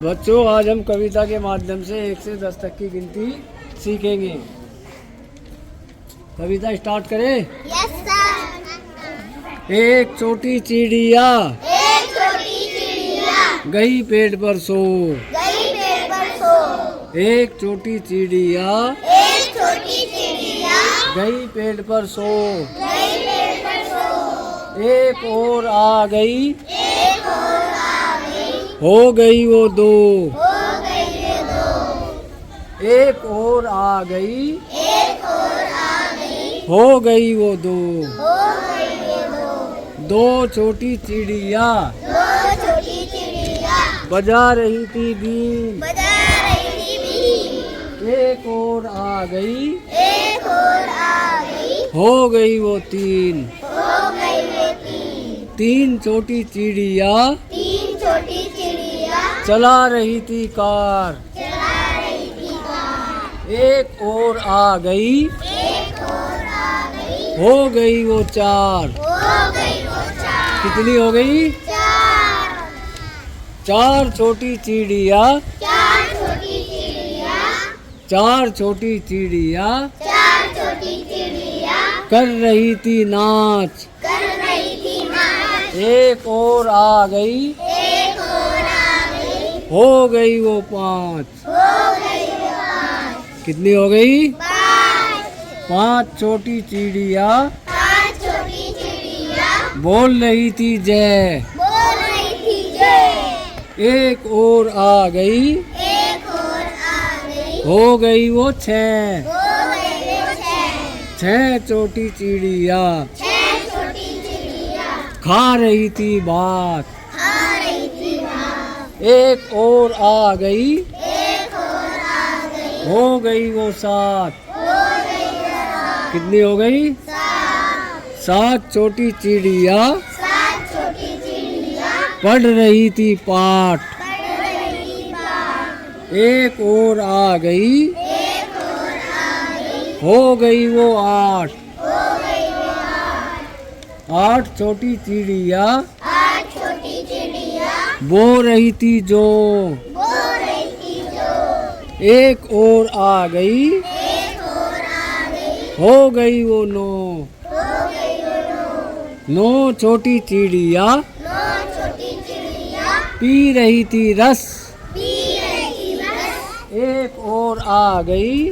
बच्चों, आज हम कविता के माध्यम से 1 से 10 तक की गिनती सीखेंगे। कविता स्टार्ट करें? Yes sir. एक छोटी चिड़िया गई पेड़ पर सो। एक छोटी चिड़िया गई पेड़ पर सो। एक और आ गई हो गई वो दो। एक और आ गई हो गई वो दो। दो छोटी चिड़िया बजा रही थी बीन। एक और आ गई हो गई वो तीन। तीन छोटी चिड़िया चला रही थी कार। एक और आ गई हो गई वो चार। कितनी हो गई? चार छोटी चिड़िया चार छोटी चिड़िया कर रही थी नाच। एक और आ गई हो गई वो पाँच। कितनी हो गई? पाँच छोटी चिड़िया बोल रही थी जय। एक और आ गई हो गई वो छह। छह छोटी चिड़िया खा रही थी भात। एक और आ गई हो गई वो सात। कितनी हो गई? सात छोटी चिड़िया पढ़ रही थी पाठ। एक और आ गई हो गई वो आठ। आठ छोटी चिड़िया बो रही थी जो। एक और आ गई हो गई वो नौ। नौ छोटी चिड़िया पी रही थी रस। एक और आ गई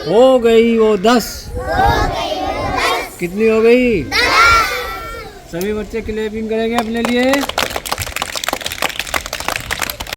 हो गई वो 10। कितनी हो गई? सभी बच्चे क्लैपिंग करेंगे अपने लिए।